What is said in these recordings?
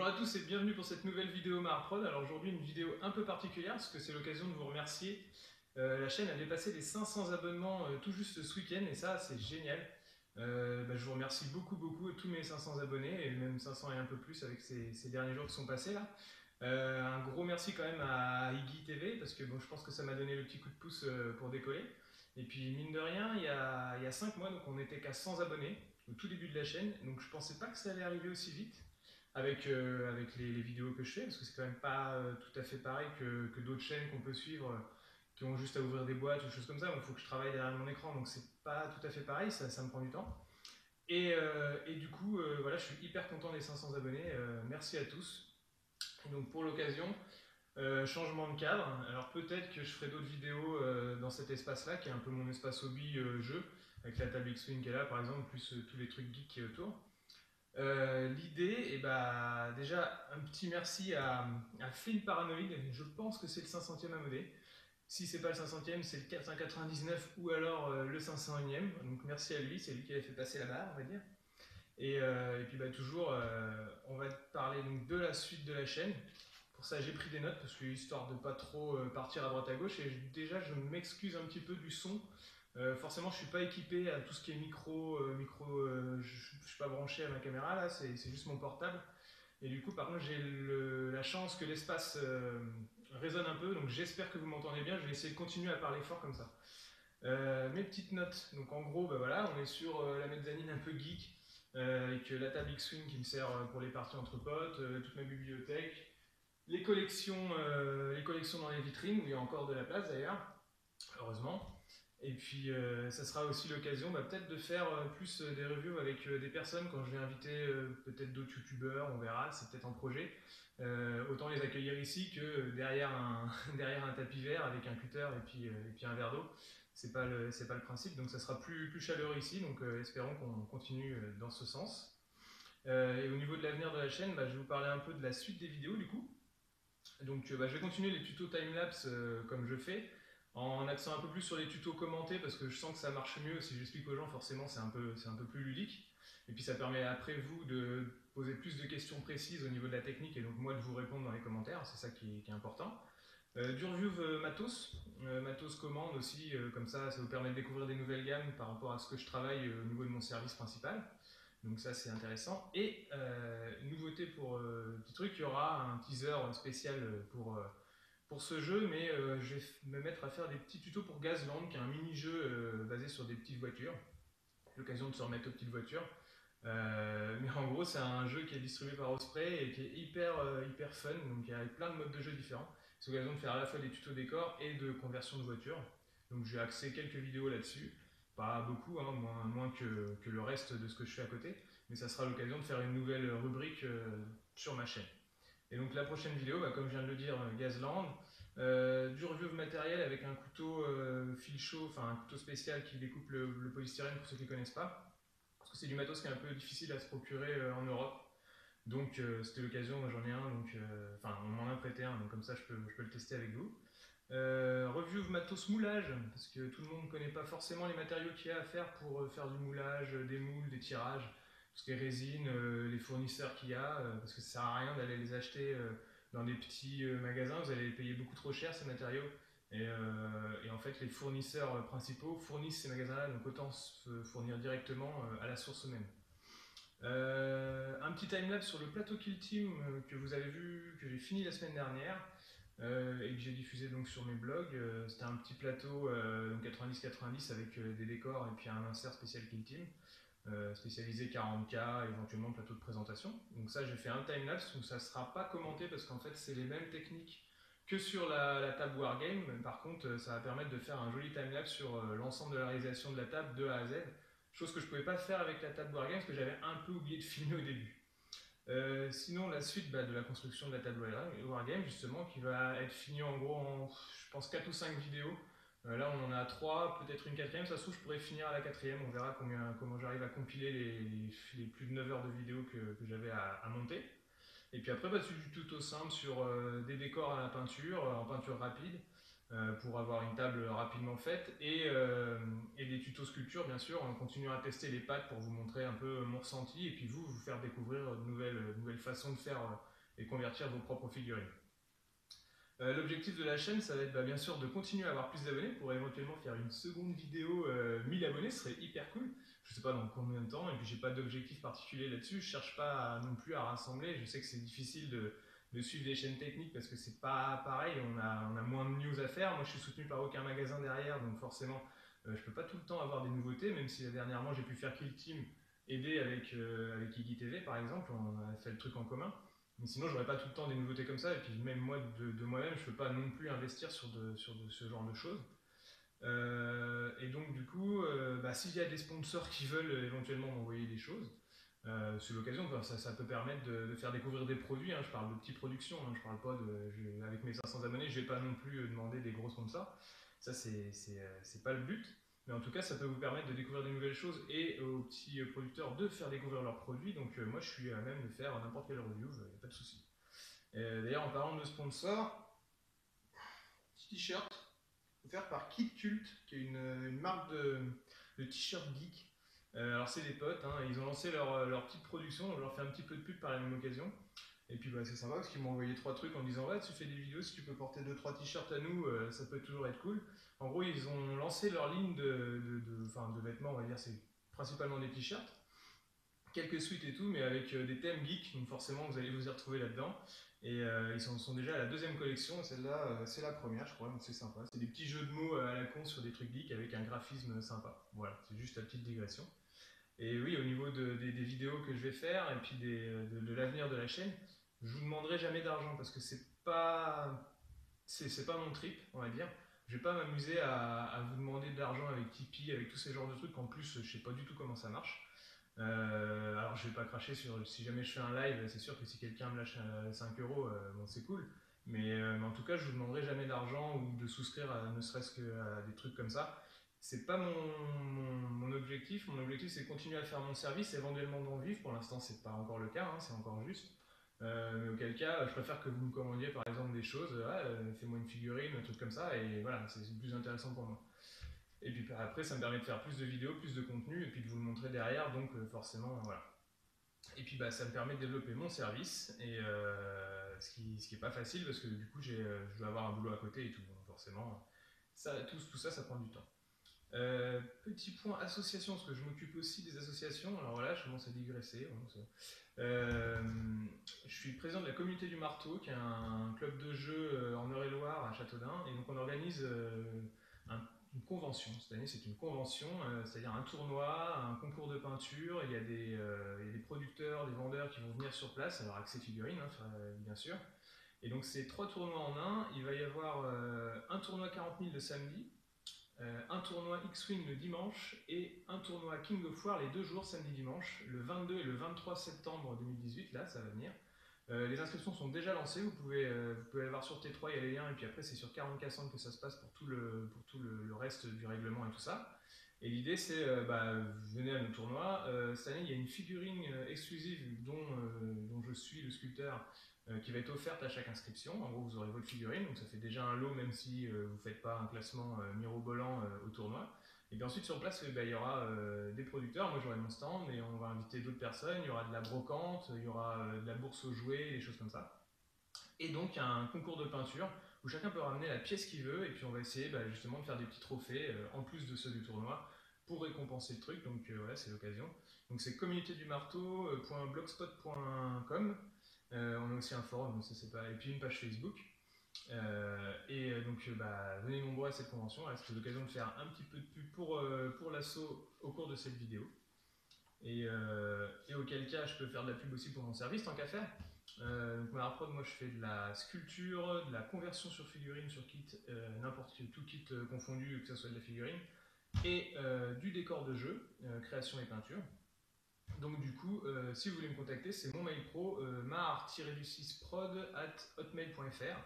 Bonjour à tous et bienvenue pour cette nouvelle vidéo Marprod. Alors aujourd'hui une vidéo un peu particulière parce que c'est l'occasion de vous remercier. La chaîne a dépassé les 500 abonnements tout juste ce week-end et ça c'est génial. Je vous remercie beaucoup tous mes 500 abonnés et même 500 et un peu plus avec ces derniers jours qui sont passés là. Un gros merci quand même à Iggy TV parce que bon, je pense que ça m'a donné le petit coup de pouce pour décoller. Et puis mine de rien, il y a 5 mois, donc on n'était qu'à 100 abonnés au tout début de la chaîne, donc je pensais pas que ça allait arriver aussi vite avec les vidéos que je fais, parce que c'est quand même pas tout à fait pareil que d'autres chaînes qu'on peut suivre qui ont juste à ouvrir des boîtes ou des choses comme ça. Il faut que je travaille derrière mon écran, donc c'est pas tout à fait pareil, ça me prend du temps. Et du coup, voilà, je suis hyper content des 500 abonnés. Merci à tous. Et donc pour l'occasion, changement de cadre. Alors peut-être que je ferai d'autres vidéos dans cet espace-là, qui est un peu mon espace hobby jeu, avec la table X-Wing qui est là par exemple, plus tous les trucs geeks qui est autour. L'idée, et bah, déjà un petit merci à Flynn Paranoid, je pense que c'est le 500e abonné. Si c'est pas le 500e, c'est le 499 ou alors le 501e. Donc merci à lui, c'est lui qui avait fait passer la barre, on va dire. Et puis bah, toujours, on va parler donc de la suite de la chaîne. Pour ça, j'ai pris des notes parce que histoire de pas trop partir à droite à gauche. Et déjà, je m'excuse un petit peu du son. Forcément, je suis pas équipé à tout ce qui est je suis pas branché à ma caméra là, c'est juste mon portable. Et du coup, par contre, j'ai la chance que l'espace résonne un peu, donc j'espère que vous m'entendez bien. Je vais essayer de continuer à parler fort comme ça. Mes petites notes, donc en gros, bah voilà, on est sur la mezzanine un peu geek, avec la table X-Wing qui me sert pour les parties entre potes, toute ma bibliothèque, les collections dans les vitrines, où il y a encore de la place d'ailleurs, heureusement. Et puis ça sera aussi l'occasion peut-être de faire plus des reviews avec des personnes quand je vais inviter peut-être d'autres youtubeurs, on verra, c'est peut-être en projet. Autant les accueillir ici que derrière derrière un tapis vert avec un cutter et puis un verre d'eau. C'est pas le principe, donc ça sera plus chaleureux ici, donc espérons qu'on continue dans ce sens. Et au niveau de l'avenir de la chaîne, je vais vous parler un peu de la suite des vidéos du coup. Donc je vais continuer les tutos timelapse comme je fais, en accent un peu plus sur les tutos commentés parce que je sens que ça marche mieux. Si j'explique aux gens, forcément c'est un peu plus ludique. Et puis ça permet après vous de poser plus de questions précises au niveau de la technique et donc moi de vous répondre dans les commentaires, c'est ça qui est important. Du review matos commande aussi, comme ça vous permet de découvrir des nouvelles gammes par rapport à ce que je travaille au niveau de mon service principal. Donc ça c'est intéressant. Et nouveauté pour petit truc, il y aura un teaser spécial pour ce jeu, mais je vais me mettre à faire des petits tutos pour Gazland, qui est un mini-jeu basé sur des petites voitures. L'occasion de se remettre aux petites voitures. Mais en gros, c'est un jeu qui est distribué par Osprey et qui est hyper fun, donc il y a plein de modes de jeu différents. C'est l'occasion de faire à la fois des tutos décors et de conversion de voitures. Donc j'ai axé quelques vidéos là-dessus, pas beaucoup, hein, moins que le reste de ce que je fais à côté, mais ça sera l'occasion de faire une nouvelle rubrique sur ma chaîne. Et donc la prochaine vidéo, comme je viens de le dire, Gazland, du review de matériel avec un couteau fil chaud, enfin un couteau spécial qui découpe le polystyrène pour ceux qui ne connaissent pas. Parce que c'est du matos qui est un peu difficile à se procurer en Europe. Donc c'était l'occasion, moi j'en ai un, donc on m'en a prêté un, donc comme ça je peux le tester avec vous. Review de matos moulage, parce que tout le monde ne connaît pas forcément les matériaux qu'il y a à faire pour faire du moulage, des moules, des tirages, tout ce qui est résine, les fournisseurs qu'il y a, parce que ça sert à rien d'aller les acheter dans des petits magasins, vous allez les payer beaucoup trop cher ces matériaux. Et en fait, les fournisseurs principaux fournissent ces magasins-là, donc autant se fournir directement à la source même. Un petit timelapse sur le plateau Kill Team que vous avez vu, que j'ai fini la semaine dernière et que j'ai diffusé donc sur mes blogs. C'était un petit plateau 90-90 avec des décors et puis un insert spécial Kill Team. Spécialisé 40K, éventuellement plateau de présentation. Donc ça, j'ai fait un timelapse, donc ça ne sera pas commenté parce qu'en fait, c'est les mêmes techniques que sur la table Wargame. Par contre, ça va permettre de faire un joli timelapse sur l'ensemble de la réalisation de la table de A à Z. Chose que je ne pouvais pas faire avec la table Wargame parce que j'avais un peu oublié de filmer au début. Sinon, la suite de la construction de la table Wargame, justement, qui va être finie en gros en, je pense, 4 ou 5 vidéos. Là, on en a 3, peut-être une quatrième. Ça se trouve, je pourrais finir à la quatrième. On verra comment j'arrive à compiler les plus de 9 heures de vidéos que j'avais à monter. Et puis après, c'est du tuto simple sur des décors à la peinture, en peinture rapide, pour avoir une table rapidement faite, et des tutos sculpture, bien sûr, en continuant à tester les pattes pour vous montrer un peu mon ressenti, et puis vous faire découvrir de nouvelles façons de faire et convertir vos propres figurines. L'objectif de la chaîne, ça va être bien sûr de continuer à avoir plus d'abonnés pour éventuellement faire une seconde vidéo 1000 abonnés, ce serait hyper cool. Je sais pas dans combien de temps, et puis j'ai pas d'objectif particulier là-dessus. Je cherche pas non plus à rassembler. Je sais que c'est difficile de suivre des chaînes techniques parce que c'est pas pareil, on a moins de news à faire. Moi je suis soutenu par aucun magasin derrière, donc forcément je peux pas tout le temps avoir des nouveautés, même si dernièrement j'ai pu faire Kill Team aider avec Iggy TV par exemple, on a fait le truc en commun. Mais sinon, j'aurais pas tout le temps des nouveautés comme ça. Et puis même moi, de moi-même, je peux pas non plus investir sur ce genre de choses. Et donc du coup, s'il y a des sponsors qui veulent éventuellement m'envoyer des choses, c'est l'occasion. Enfin, ça peut permettre de faire découvrir des produits. Hein. Je parle de petites productions. Hein. Je parle pas avec mes 500 abonnés, je vais pas non plus demander des gros sponsors. Ça, c'est pas le but. Mais en tout cas, ça peut vous permettre de découvrir des nouvelles choses et aux petits producteurs de faire découvrir leurs produits. Donc moi, je suis à même de faire n'importe quelle review, il n'y a pas de souci. D'ailleurs, en parlant de sponsors, petit t-shirt offert par Kid Cult, qui est une marque de t-shirt geek. Alors c'est des potes, hein, ils ont lancé leur petite production, on leur fait un petit peu de pub par la même occasion. Et puis c'est sympa parce qu'ils m'ont envoyé 3 trucs en disant ouais tu fais des vidéos, si tu peux porter 2-3 t-shirts à nous, ça peut toujours être cool. En gros ils ont lancé leur ligne de vêtements, on va dire c'est principalement des t-shirts, quelques suites et tout, mais avec des thèmes geeks, donc forcément vous allez vous y retrouver là-dedans. Et ils sont déjà à la deuxième collection, celle-là c'est la première je crois, donc c'est sympa. C'est des petits jeux de mots à la con sur des trucs geeks avec un graphisme sympa. Voilà, c'est juste la petite digression. Et oui, au niveau des vidéos que je vais faire et puis de l'avenir de la chaîne, je vous demanderai jamais d'argent parce que c'est pas mon trip, on va dire. Je vais pas m'amuser à vous demander de l'argent avec Tipeee, avec tous ces genres de trucs. En plus, je sais pas du tout comment ça marche. Alors je vais pas cracher sur si jamais je fais un live, c'est sûr que si quelqu'un me lâche 5 euros, bon c'est cool. Mais en tout cas, je vous demanderai jamais d'argent ou de souscrire ne serait-ce qu'à des trucs comme ça. C'est pas mon objectif. Mon objectif c'est de continuer à faire mon service, éventuellement d'en vivre. Pour l'instant, c'est pas encore le cas, hein, c'est encore juste. Mais auquel cas, je préfère que vous me commandiez par exemple des choses, fais-moi une figurine, un truc comme ça, et voilà, c'est plus intéressant pour moi. Et puis après, ça me permet de faire plus de vidéos, plus de contenu, et puis de vous le montrer derrière, donc forcément, voilà. Et puis ça me permet de développer mon service, et ce qui est pas facile, parce que du coup, je dois avoir un boulot à côté et tout, donc forcément, tout ça, ça prend du temps. Petit point association, parce que je m'occupe aussi des associations. Alors voilà, je commence à digresser. Je suis président de la communauté du marteau, qui est un club de jeu en Eure-et-Loire à Châteaudun, et donc on organise une convention. Cette année, c'est une convention, c'est-à-dire un tournoi, un concours de peinture. Il y a des producteurs, des vendeurs qui vont venir sur place, alors accès figurines, hein, bien sûr. Et donc c'est 3 tournois en un. Il va y avoir un tournoi 40 000 le samedi, un tournoi X-Wing le dimanche et un tournoi King of War les 2 jours, samedi-dimanche, le 22 et le 23 septembre 2018, là ça va venir. Les inscriptions sont déjà lancées, vous pouvez aller voir sur T3, il y a les liens, et puis après c'est sur 40K Centre que ça se passe pour tout le reste du règlement et tout ça. Et l'idée c'est, venez à nos tournois. Cette année il y a une figurine exclusive dont je suis le sculpteur, qui va être offerte à chaque inscription. En gros, vous aurez votre figurine, donc ça fait déjà un lot, même si vous ne faites pas un classement mirobolant au tournoi. Et puis ensuite, sur place, il y aura des producteurs. Moi, j'aurai mon stand, mais on va inviter d'autres personnes. Il y aura de la brocante, il y aura de la bourse aux jouets, des choses comme ça. Et donc, un concours de peinture où chacun peut ramener la pièce qu'il veut. Et puis, on va essayer justement de faire des petits trophées en plus de ceux du tournoi pour récompenser le truc. Donc, voilà, c'est l'occasion. Donc, c'est communautédumarteau.blogspot.com. On a aussi un forum, donc ça c'est pas. Et puis une page Facebook. Donc venez nombreux à cette convention. C'est l'occasion de faire un petit peu de pub pour l'asso au cours de cette vidéo. Et auquel cas je peux faire de la pub aussi pour mon service tant qu'à faire. Donc Marprod, moi je fais de la sculpture, de la conversion sur figurine, sur kit, n'importe quel, tout kit confondu, que ce soit de la figurine, et du décor de jeu, création et peinture. Donc du coup, si vous voulez me contacter, c'est mon mail pro, mar-prod@hotmail.fr.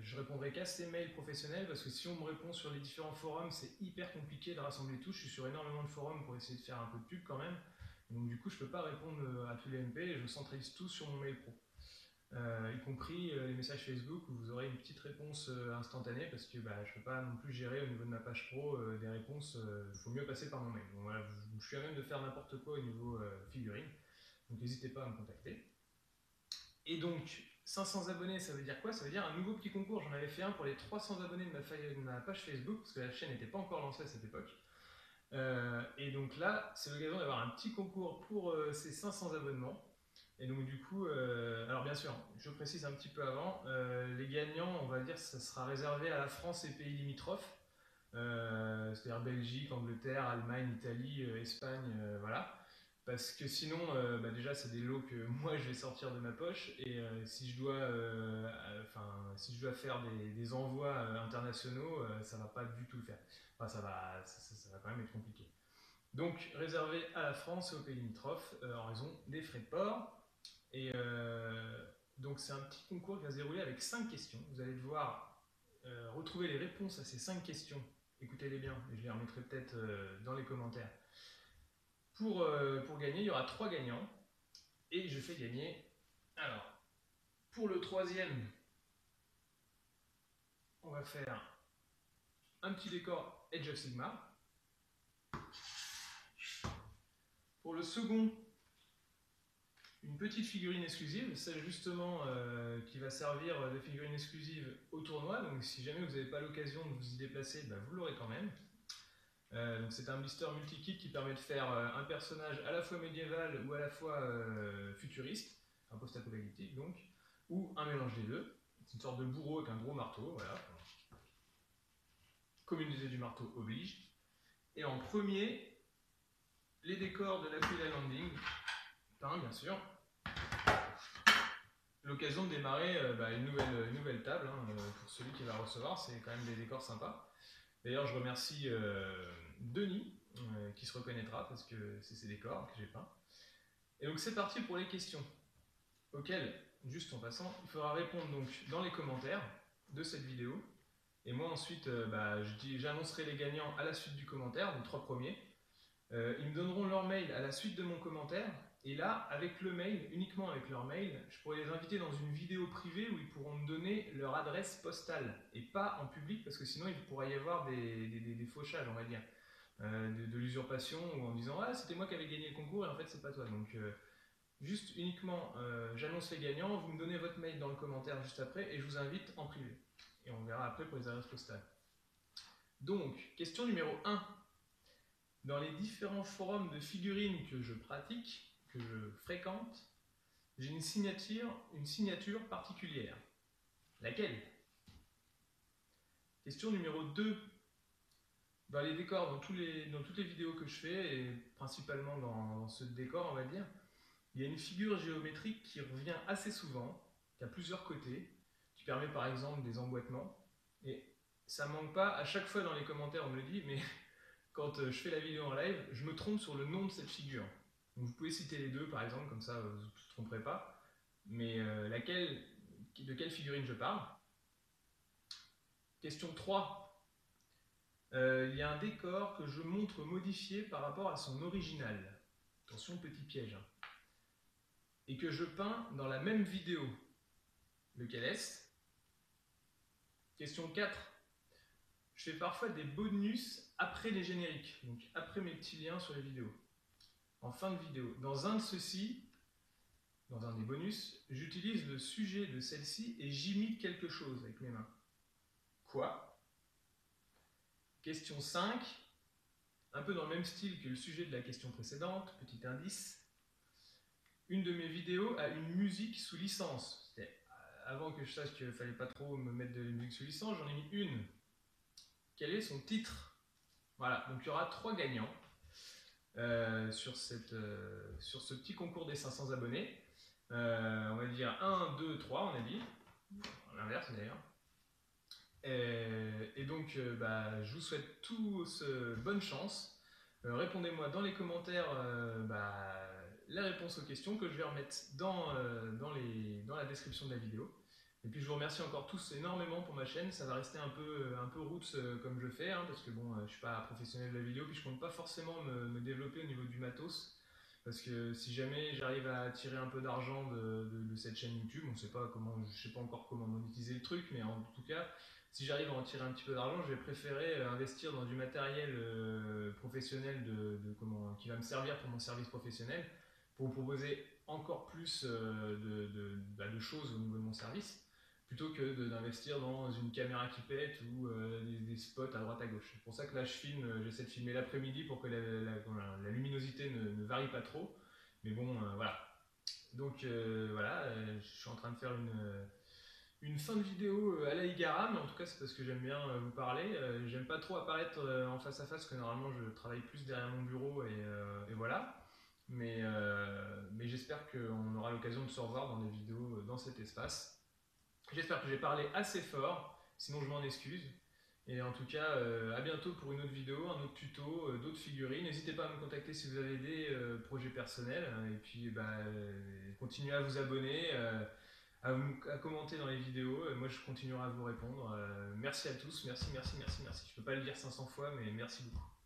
Je répondrai qu'à ces mails professionnels parce que si on me répond sur les différents forums, c'est hyper compliqué de rassembler tout. Je suis sur énormément de forums pour essayer de faire un peu de pub quand même. Donc du coup, je peux pas répondre à tous les MP et je centralise tout sur mon mail pro. Y compris les messages Facebook où vous aurez une petite réponse instantanée parce que je ne peux pas non plus gérer au niveau de ma page pro des réponses, il faut mieux passer par mon mail. Donc voilà, je suis à même de faire n'importe quoi au niveau figurine, donc n'hésitez pas à me contacter. Et donc, 500 abonnés, ça veut dire quoi? Ça veut dire un nouveau petit concours. J'en avais fait un pour les 300 abonnés de ma page Facebook, parce que la chaîne n'était pas encore lancée à cette époque. Et donc là, c'est l'occasion d'avoir un petit concours pour ces 500 abonnements. Et donc du coup, alors bien sûr, je précise un petit peu avant, les gagnants, on va dire, ça sera réservé à la France et pays limitrophes, c'est-à-dire Belgique, Angleterre, Allemagne, Italie, Espagne, voilà. Parce que sinon, bah déjà, c'est des lots que moi je vais sortir de ma poche, et si je dois, si je dois faire des envois internationaux, ça va pas du tout le faire. Enfin, ça va quand même être compliqué. Donc, réservé à la France et aux pays limitrophes en raison des frais de port. Et donc, c'est un petit concours qui va se dérouler avec 5 questions. Vous allez devoir retrouver les réponses à ces 5 questions. Écoutez-les bien, et je les remettrai peut-être dans les commentaires. Pour gagner, il y aura 3 gagnants. Et je fais gagner. Alors, pour le troisième, on va faire un petit décor Age of Sigmar. Pour le second, une petite figurine exclusive, celle justement qui va servir de figurine exclusive au tournoi. Donc si jamais vous n'avez pas l'occasion de vous y déplacer, bah, vous l'aurez quand même. Donc c'est un blister multi-kit qui permet de faire un personnage à la fois médiéval ou à la fois futuriste, un post-apocalyptique donc, ou un mélange des deux. C'est une sorte de bourreau avec un gros marteau, voilà. Communauté du marteau oblige. Et en premier, les décors de l'Aquila Landing, peint bien sûr. L'occasion de démarrer une nouvelle table hein, pour celui qui va recevoir, c'est quand même des décors sympas. D'ailleurs, je remercie Denis qui se reconnaîtra parce que c'est ses décors que j'ai peints. Et donc, c'est parti pour les questions auxquelles, juste en passant, il faudra répondre donc dans les commentaires de cette vidéo. Et moi, ensuite, j'annoncerai les gagnants à la suite du commentaire, les 3 premiers. Ils me donneront leur mail à la suite de mon commentaire. Et là, avec le mail, uniquement avec leur mail, je pourrais les inviter dans une vidéo privée où ils pourront me donner leur adresse postale et pas en public parce que sinon il pourrait y avoir des fauchages, on va dire, de l'usurpation ou en disant ah c'était moi qui avais gagné le concours et en fait c'est pas toi. Donc juste uniquement j'annonce les gagnants, vous me donnez votre mail dans le commentaire juste après et je vous invite en privé. Et on verra après pour les adresses postales. Donc, question numéro 1. Dans les différents forums de figurines que je pratique, que je fréquente, j'ai une signature particulière. Laquelle? Question numéro 2. Dans les décors, dans toutes les vidéos que je fais, et principalement dans ce décor, on va dire, il y a une figure géométrique qui revient assez souvent, qui a plusieurs côtés, qui permet par exemple des emboîtements. Et ça ne manque pas, à chaque fois dans les commentaires on me le dit, mais quand je fais la vidéo en live, je me trompe sur le nom de cette figure. Donc vous pouvez citer les deux par exemple, comme ça vous ne vous tromperez pas. Mais de quelle figurine je parle? Question 3. Il y a un décor que je montre modifié par rapport à son original. Attention, petit piège. Et que je peins dans la même vidéo. Lequel est-ce? Question 4. Je fais parfois des bonus après les génériques, donc après mes petits liens sur les vidéos. En fin de vidéo. Dans un de ceux-ci, dans un des bonus, j'utilise le sujet de celle-ci et j'imite quelque chose avec mes mains. Quoi? Question 5. Un peu dans le même style que le sujet de la question précédente, petit indice. Une de mes vidéos a une musique sous licence. Avant que je sache qu'il ne fallait pas trop me mettre de la musique sous licence, j'en ai mis une. Quel est son titre? Voilà, donc il y aura 3 gagnants sur ce petit concours des 500 abonnés. On va dire 1, 2, 3, on a dit. L'inverse d'ailleurs. Et donc, je vous souhaite tous bonne chance. Répondez-moi dans les commentaires la réponse aux questions que je vais remettre dans la description de la vidéo. Et puis je vous remercie encore tous énormément pour ma chaîne. Ça va rester un peu roots comme je fais, hein, parce que bon, je ne suis pas professionnel de la vidéo, puis je ne compte pas forcément me développer au niveau du matos. Parce que si jamais j'arrive à tirer un peu d'argent de cette chaîne YouTube, je ne sais pas encore comment monétiser le truc, mais en tout cas, si j'arrive à en tirer un petit peu d'argent, je vais préférer investir dans du matériel professionnel qui va me servir pour mon service professionnel, pour vous proposer encore plus de choses au niveau de mon service, plutôt que d'investir dans une caméra qui pète ou des spots à droite à gauche. C'est pour ça que là je filme, j'essaie de filmer l'après-midi pour que la luminosité ne varie pas trop. Mais bon, voilà. Donc voilà, je suis en train de faire une fin de vidéo à la Igara, mais en tout cas c'est parce que j'aime bien vous parler. J'aime pas trop apparaître en face à face, parce que normalement je travaille plus derrière mon bureau et voilà. Mais j'espère qu'on aura l'occasion de se revoir dans des vidéos dans cet espace. J'espère que j'ai parlé assez fort, sinon je m'en excuse. Et en tout cas, à bientôt pour une autre vidéo, un autre tuto, d'autres figurines. N'hésitez pas à me contacter si vous avez des projets personnels. Et puis, continuez à vous abonner, à commenter dans les vidéos. Moi, je continuerai à vous répondre. Merci à tous. Merci, merci, merci, merci. Je ne peux pas le dire 500 fois, mais merci beaucoup.